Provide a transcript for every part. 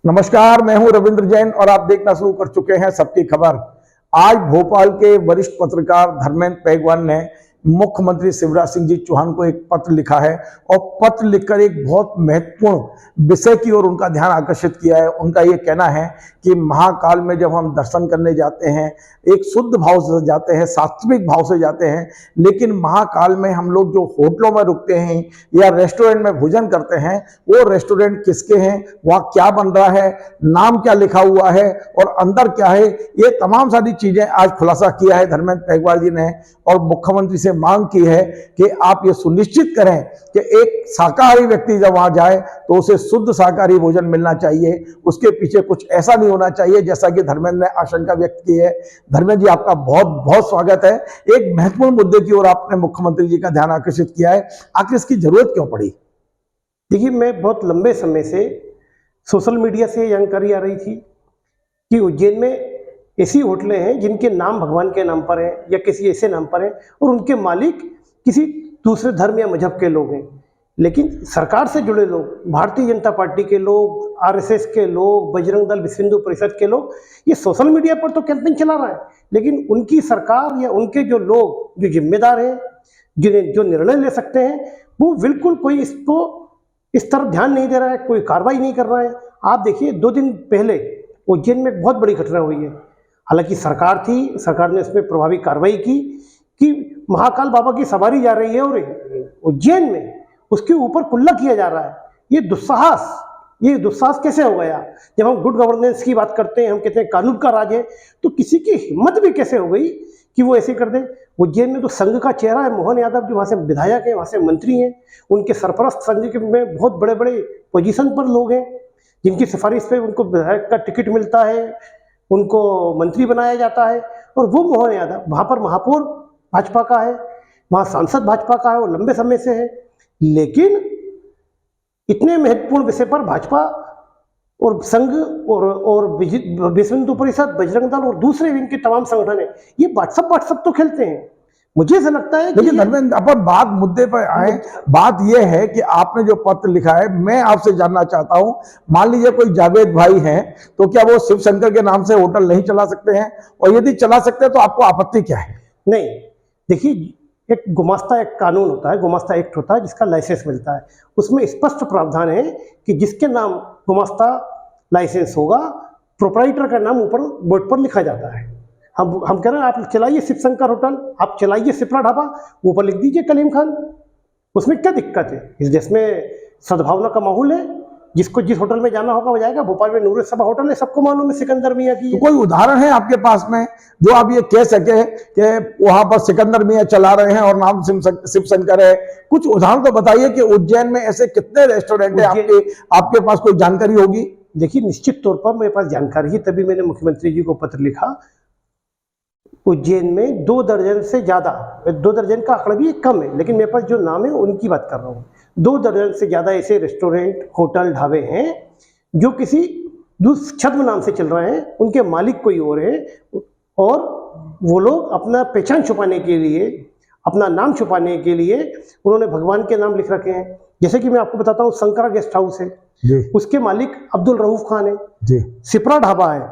नमस्कार, मैं हूं रविंद्र जैन और आप देखना शुरू कर चुके हैं सबकी खबर। आज भोपाल के वरिष्ठ पत्रकार धर्मेंद्र पेगवान ने मुख्यमंत्री शिवराज सिंह जी चौहान को एक पत्र लिखा है और पत्र लिखकर एक बहुत महत्वपूर्ण विषय की ओर उनका ध्यान आकर्षित किया है। उनका ये कहना है कि महाकाल में जब हम दर्शन करने जाते हैं, एक शुद्ध भाव से जाते हैं, सात्विक भाव से जाते हैं, लेकिन महाकाल में हम लोग जो होटलों में रुकते हैं या रेस्टोरेंट में भोजन करते हैं, वो रेस्टोरेंट किसके हैं, वहाँ क्या बन रहा है, नाम क्या लिखा हुआ है और अंदर क्या है, ये तमाम सारी चीजें आज खुलासा किया है धर्मेंद्र पेगवाल जी ने और मुख्यमंत्री से मांग की है कि आप ये सुनिश्चित करें कि एक शाकाहारी व्यक्ति जब वहां जाए तो उसे शुद्ध शाकाहारी भोजन मिलना चाहिए। उसके पीछे कुछ ऐसा नहीं होना चाहिए जैसा कि धर्मेंद्र ने आशंका व्यक्त की है। धर्मेंद्र जी, आपका बहुत बहुत स्वागत है। एक महत्वपूर्ण मुद्दे की ओर आपने मुख्यमंत्री जी का ध्यान आकर्षित किया है, आखिर इसकी जरूरत क्यों पड़ी? देखिए, मैं बहुत लंबे समय से सोशल मीडिया से जानकारी आ रही थी कि उज्जैन में ऐसी होटलें हैं जिनके नाम भगवान के नाम पर हैं या किसी ऐसे नाम पर हैं और उनके मालिक किसी दूसरे धर्म या मजहब के लोग हैं। लेकिन सरकार से जुड़े लोग, भारतीय जनता पार्टी के लोग, आरएसएस के लोग, बजरंग दल, विश्व हिंदू परिषद के लोग, ये सोशल मीडिया पर तो कैंपेन चला रहा है, लेकिन उनकी सरकार या उनके जो लोग जो जिम्मेदार हैं, जिन्हें जो निर्णय ले सकते हैं, वो बिल्कुल कोई इसको इस तरफ ध्यान नहीं दे रहा है, कोई कार्रवाई नहीं कर रहा है। आप देखिए, 2 दिन पहले उज्जैन में एक बहुत बड़ी घटना हुई है। हालांकि सरकार थी, सरकार ने इसमें प्रभावी कार्रवाई की कि महाकाल बाबा की सवारी जा रही है और उज्जैन में उसके ऊपर कुल्ला किया जा रहा है। ये दुस्साहस कैसे हो गया? जब हम गुड गवर्नेंस की बात करते हैं, हम कहते हैं कानून का राज है, तो किसी की हिम्मत भी कैसे हो गई कि वो ऐसे कर दे? उज्जैन में तो संघ का चेहरा है मोहन यादव, जो वहाँ से विधायक है, वहाँ से मंत्री हैं, उनके सरपरस्त संघ के में बहुत बड़े बड़े पोजीशन पर लोग हैं जिनकी सिफारिश पे उनको विधायक का टिकट मिलता है, उनको मंत्री बनाया जाता है। और वो मोहन यादव वहाँ पर महापौर भाजपा का है, वहाँ सांसद भाजपा का है, वो लंबे समय से है। लेकिन इतने महत्वपूर्ण विषय पर भाजपा और संघ और विश्व हिंदू परिषद, बजरंग दल और दूसरे इनके तमाम संगठन है, ये व्हाट्सअप तो खेलते हैं। मुझे ऐसा लगता है। लेकिन धर्मेंद्र, अपन बात मुद्दे पर आए। बात यह है कि आपने जो पत्र लिखा है, मैं आपसे जानना चाहता हूं, मान लीजिए कोई जावेद भाई हैं, तो क्या वो शिव शंकर के नाम से होटल नहीं चला सकते हैं? और यदि चला सकते हैं तो आपको आपत्ति क्या है? नहीं, देखिए, एक गुमास्ता एक कानून होता है, गुमास्ता एक्ट होता है जिसका लाइसेंस मिलता है। उसमें स्पष्ट प्रावधान है कि जिसके नाम गुमास्ता लाइसेंस होगा, प्रोप्राइटर का नाम ऊपर बोर्ड पर लिखा जाता है। हम कह रहे हैं, आप चलाइए शिव शंकर होटल, आप चलाइए सिपरा ढाबा, ऊपर लिख दीजिए कलीम खान। उसमें क्या दिक्कत है? इस देश में सद्भावना का माहौल है, जिसको जिस होटल में जाना होगा वो जाएगा। भोपाल में नूर सभा होटल है, सबको मालूम है, सिकंदर मियाँ की। तो कोई उदाहरण है आपके पास में जो आप ये कह सके कि वहां पर सिकंदर मियाँ चला रहे हैं और नाम शिव शंकर है? कुछ उदाहरण तो बताइए कि उज्जैन में ऐसे कितने रेस्टोरेंट है आपके पास कोई जानकारी होगी? देखिए, निश्चित तौर पर मेरे पास जानकारी है, तभी मैंने मुख्यमंत्री जी को पत्र लिखा। उज्जैन में 2 दर्जन से ज्यादा, 2 दर्जन का आंकड़ा भी कम है, लेकिन मेरे पास जो नाम है उनकी बात कर रहा हूँ। 2 दर्जन से ज्यादा ऐसे रेस्टोरेंट, होटल, ढाबे हैं जो किसी छद्म नाम से चल रहे हैं, उनके मालिक कोई और है, और वो लोग अपना पहचान छुपाने के लिए, अपना नाम छुपाने के लिए उन्होंने भगवान के नाम लिख रखे हैं। जैसे कि मैं आपको बताता हूँ, शंकरा गेस्ट हाउस है, उसके मालिक अब्दुल रऊफ खान है। सिपरा ढाबा है,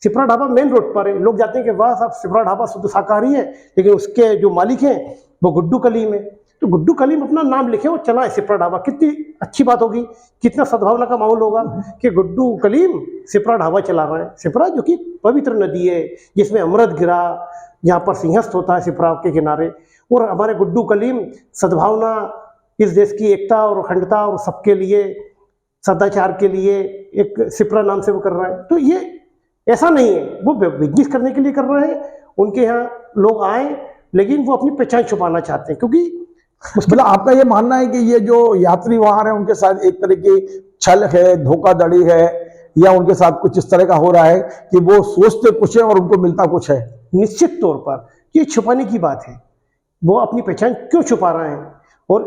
सिपरा ढाबा मेन रोड पर है। लोग जाते हैं कि वाह साहब, सिपरा ढाबा शुद्ध शाकाहारी है, लेकिन उसके जो मालिक हैं वो गुड्डू कलीम है। तो गुड्डू कलीम अपना नाम लिखे और चलाए सिपरा ढाबा, कितनी अच्छी बात होगी, कितना सद्भावना का माहौल होगा कि गुड्डू कलीम सिपरा ढाबा चला रहे हैं। सिपरा जो कि पवित्र नदी है, जिसमें अमृत गिरा, यहाँ पर सिंहस्थ होता है सिपरा के किनारे, और हमारे गुड्डू कलीम सद्भावना, इस देश की एकता और अखंडता और सबके लिए सदाचार के लिए एक सिपरा नाम से वो कर रहा है। तो ये ऐसा नहीं है, वो बिजनेस करने के लिए कर रहे हैं। उनके यहाँ लोग आए, लेकिन वो अपनी पहचान छुपाना चाहते हैं, क्योंकि मतलब आपका ये मानना है कि ये जो यात्री वहां रहे हैं उनके साथ एक तरह की छल है, धोखाधड़ी है, या उनके साथ कुछ इस तरह का हो रहा है कि वो सोचते कुछ है और उनको मिलता कुछ है? निश्चित तौर पर ये छुपाने की बात है। वो अपनी पहचान क्यों छुपा रहे हैं? और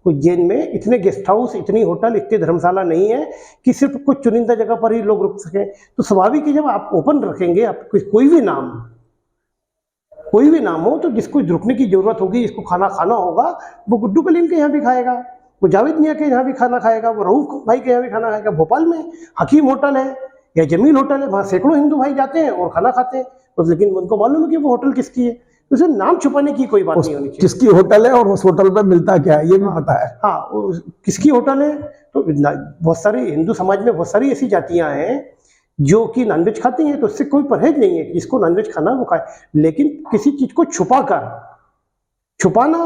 उज्जैन में इतने गेस्ट हाउस, इतनी होटल, इतनी धर्मशाला नहीं है कि सिर्फ कुछ चुनिंदा जगह पर ही लोग रुक सकें। तो स्वाभाविक है, जब आप ओपन रखेंगे, आप कोई भी नाम हो, तो जिसको रुकने की जरूरत होगी, जिसको खाना खाना होगा, वो गुड्डू कलीम के यहाँ भी खाएगा, वो जावेद मियाँ के यहाँ भी खाना खाएगा, वो रऊफ भाई के यहाँ भी खाना खाएगा। भोपाल में हकीम होटल है या जमील होटल है, वहाँ सैकड़ों हिंदू भाई जाते हैं और खाना खाते हैं, तो लेकिन उनको मालूम है कि वो होटल किसकी है, तो उसे नाम छुपाने की कोई बात नहीं होनी चाहिए। किसकी होटल है और उस होटल पे मिलता क्या है ये भी पता है। हाँ, किसकी होटल है, तो बहुत सारी हिंदू समाज में बहुत सारी ऐसी जातियां हैं जो कि नॉनवेज खाती हैं, तो उससे कोई परहेज नहीं है कि जिसको नॉनवेज खाना वो खाए, लेकिन किसी चीज को छुपाना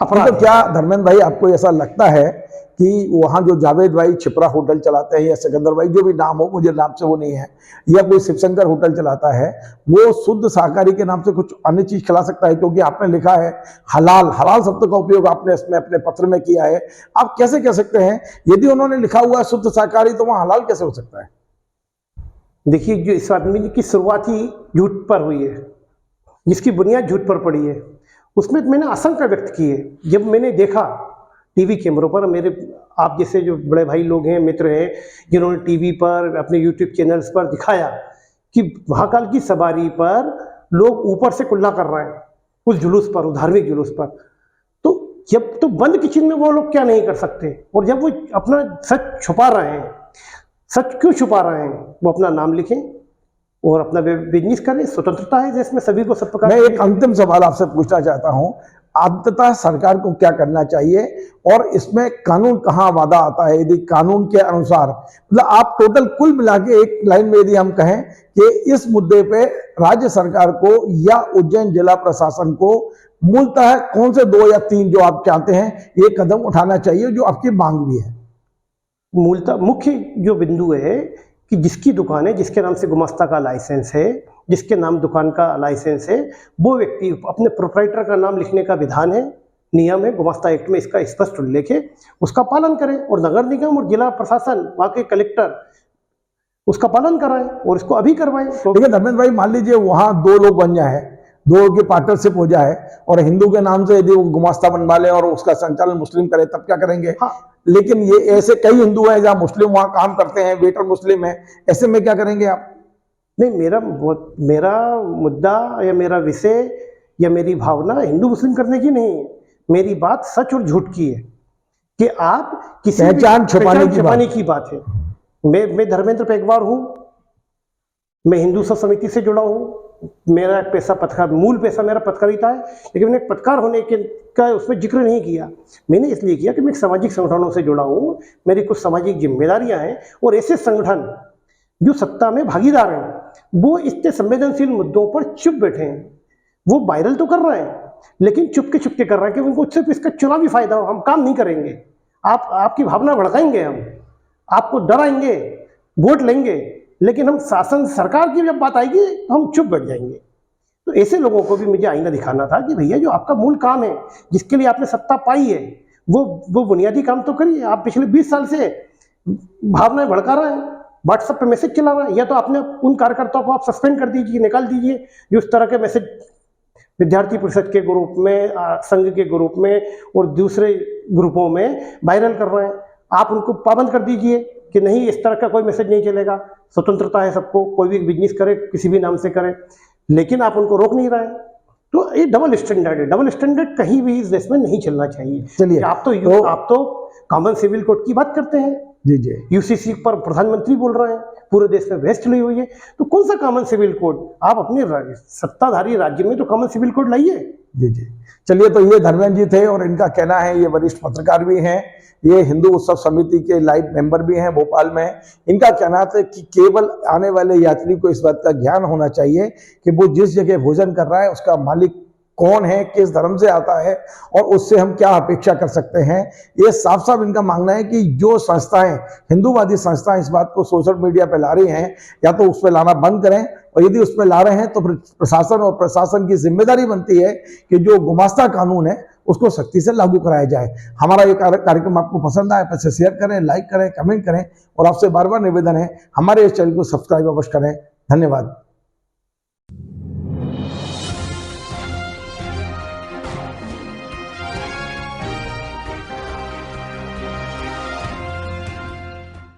अपराध तो क्या धर्मेंद्र भाई आपको ऐसा लगता है कि वहां जो जावेद भाई छिपरा होटल चलाते हैं या सिकंदर भाई जो भी नाम हो, मुझे नाम से वो नहीं है, या कोई शिवशंकर होटल चलाता है, वो शुद्ध शाकाहारी के नाम से कुछ अन्य चीज खिला सकता है? क्योंकि आपने लिखा है हलाल, हलाल शब्द का उपयोग आपने इसमें अपने पत्र में किया है। आप कैसे कह सकते हैं यदि उन्होंने लिखा हुआ है शुद्ध शाकाहारी तो वहां हलाल कैसे हो सकता है? देखिए, जो इस आदमी की शुरुआत ही झूठ पर हुई है, जिसकी बुनियाद झूठ पर पड़ी है, उसमें मैंने आशंका व्यक्त की है। जब मैंने देखा टीवी कैमरों पर, मेरे आप जैसे जो बड़े भाई लोग हैं, मित्र हैं, जिन्होंने टीवी पर अपने यूट्यूब चैनल्स पर दिखाया कि महाकाल की सवारी पर लोग ऊपर से कुल्ला कर रहे हैं उस जुलूस पर, उस धार्मिक जुलूस पर, तो जब तो बंद किचन में वो लोग क्या नहीं कर सकते, और जब वो अपना सच छुपा रहे हैं, सच क्यों छुपा रहे हैं, वो अपना नाम लिखें और अपना बिजनेस करें, स्वतंत्रता है जिसमें सभी को सब प्रकार। मैं एक अंतिम सवाल आपसे पूछना चाहता हूं, अंततः सरकार को क्या करना चाहिए और इसमें कानून कहाँ वादा आता है? यदि कानून के अनुसार, मतलब आप टोटल कुल मिला के एक लाइन में यदि हम कहें कि इस मुद्दे पे राज्य सरकार को या उज्जैन जिला प्रशासन को मूलतः कौन से 2 या 3 जो आप चाहते हैं ये कदम उठाना चाहिए, जो आपकी मांग भी है? मूलतः मुख्य जो बिंदु है कि जिसकी दुकान है, जिसके नाम से गुमास्ता का लाइसेंस है, जिसके नाम दुकान का लाइसेंस है, वो व्यक्ति अपने प्रोप्राइटर का नाम लिखने का विधान है, नियम है, गुमास्ता एक्ट में इसका स्पष्ट उल्लेख है, उसका पालन करें, और नगर निगम और जिला प्रशासन, वहाँ के कलेक्टर उसका पालन कराएं और इसको अभी करवाएं। तो देखिए धर्मेंद्र भाई, मान लीजिए वहां 2 लोग बन जाए, 2 की पार्टनरशिप हो जाए और हिंदू के नाम से यदि वो गुमास्ता बनवा ले और उसका संचालन मुस्लिम करे, तब क्या करेंगे? हाँ, लेकिन ये ऐसे कई हिंदू हैं जहां मुस्लिम वहां काम करते हैं, वेटर मुस्लिम है, ऐसे में क्या करेंगे आप? नहीं, मेरा मुद्दा या मेरा विषय या मेरी भावना हिंदू मुस्लिम करने की नहीं है। मेरी बात सच और झूठ की है कि आप किसी पहचान छुपाने की बात है। मैं धर्मेंद्र पेगवार हूँ, मैं हिंदू सब समिति से जुड़ा हूँ, मेरा पेशा पत्रकार, मूल पेशा मेरा पत्रकारिता है, लेकिन मैंने पत्रकार होने के का उसमें जिक्र नहीं किया। मैंने इसलिए किया कि मैं सामाजिक संगठनों से जुड़ा हूँ, मेरी कुछ सामाजिक जिम्मेदारियां हैं, और ऐसे संगठन जो सत्ता में भागीदार हैं वो इतने संवेदनशील मुद्दों पर चुप बैठे हैं। वो वायरल तो कर रहे हैं लेकिन चुपके चुपके कर रहे हैं कि उनको सिर्फ इसका चुनावी फायदा हो। हम काम नहीं करेंगे, आपकी भावना भड़काएंगे, हम आपको डराएंगे, वोट लेंगे, लेकिन हम शासन सरकार की जब बात आएगी तो हम चुप बैठ जाएंगे। तो ऐसे लोगों को भी मुझे आईना दिखाना था कि भैया जो आपका मूल काम है, जिसके लिए आपने सत्ता पाई है, वो बुनियादी काम तो करिए। आप पिछले 20 साल से भावनाएं भड़का रहे हैं, व्हाट्सएप पे मैसेज चला रहे हैं, या तो आपने उन कार्यकर्ताओं को आप सस्पेंड कर दीजिए, निकाल दीजिए जो इस तरह के मैसेज विद्यार्थी परिषद के ग्रुप में, संघ के ग्रुप में और दूसरे ग्रुपों में वायरल कर रहे हैं। आप उनको पाबंद कर दीजिए कि नहीं, इस तरह का कोई मैसेज नहीं चलेगा, स्वतंत्रता है सबको, कोई भी बिजनेस करे, किसी भी नाम से करे, लेकिन आप उनको रोक नहीं रहे हैं। तो ये डबल स्टैंडर्ड है। डबल स्टैंडर्ड कहीं भी इस देश में नहीं चलना चाहिए। चलिए, आप तो कॉमन सिविल कोड की बात करते हैं, जी जी, यूसीसी पर प्रधानमंत्री बोल रहे हैं, पूरे देश में बहस चली हुई है, तो कौन सा कॉमन सिविल कोड? आप अपने सत्ताधारी राज्य में तो कॉमन सिविल कोड लाइए। जी जी, चलिए, तो ये धर्मेंद्र जी थे और इनका कहना है, ये वरिष्ठ पत्रकार भी हैं, ये हिंदू उत्सव समिति के लाइव मेंबर भी हैं भोपाल में। इनका कहना था कि केवल आने वाले यात्री को इस बात का ज्ञान होना चाहिए कि वो जिस जगह भोजन कर रहा है उसका मालिक कौन है, किस धर्म से आता है और उससे हम क्या अपेक्षा कर सकते हैं। ये साफ साफ इनका मानना है कि जो संस्थाएं, हिंदूवादी संस्थाएं इस बात को सोशल मीडिया पे ला रही हैं, या तो उस पर लाना बंद करें, और यदि उस पर ला रहे हैं तो फिर प्रशासन और प्रशासन की जिम्मेदारी बनती है कि जो गुमास्ता कानून है उसको सख्ती से लागू कराया जाए। हमारा ये कार्यक्रम आपको पसंद आए तो शेयर करें, लाइक करें, कमेंट करें, और आपसे बार बार निवेदन है हमारे इस चैनल को सब्सक्राइब अवश्य करें। धन्यवाद।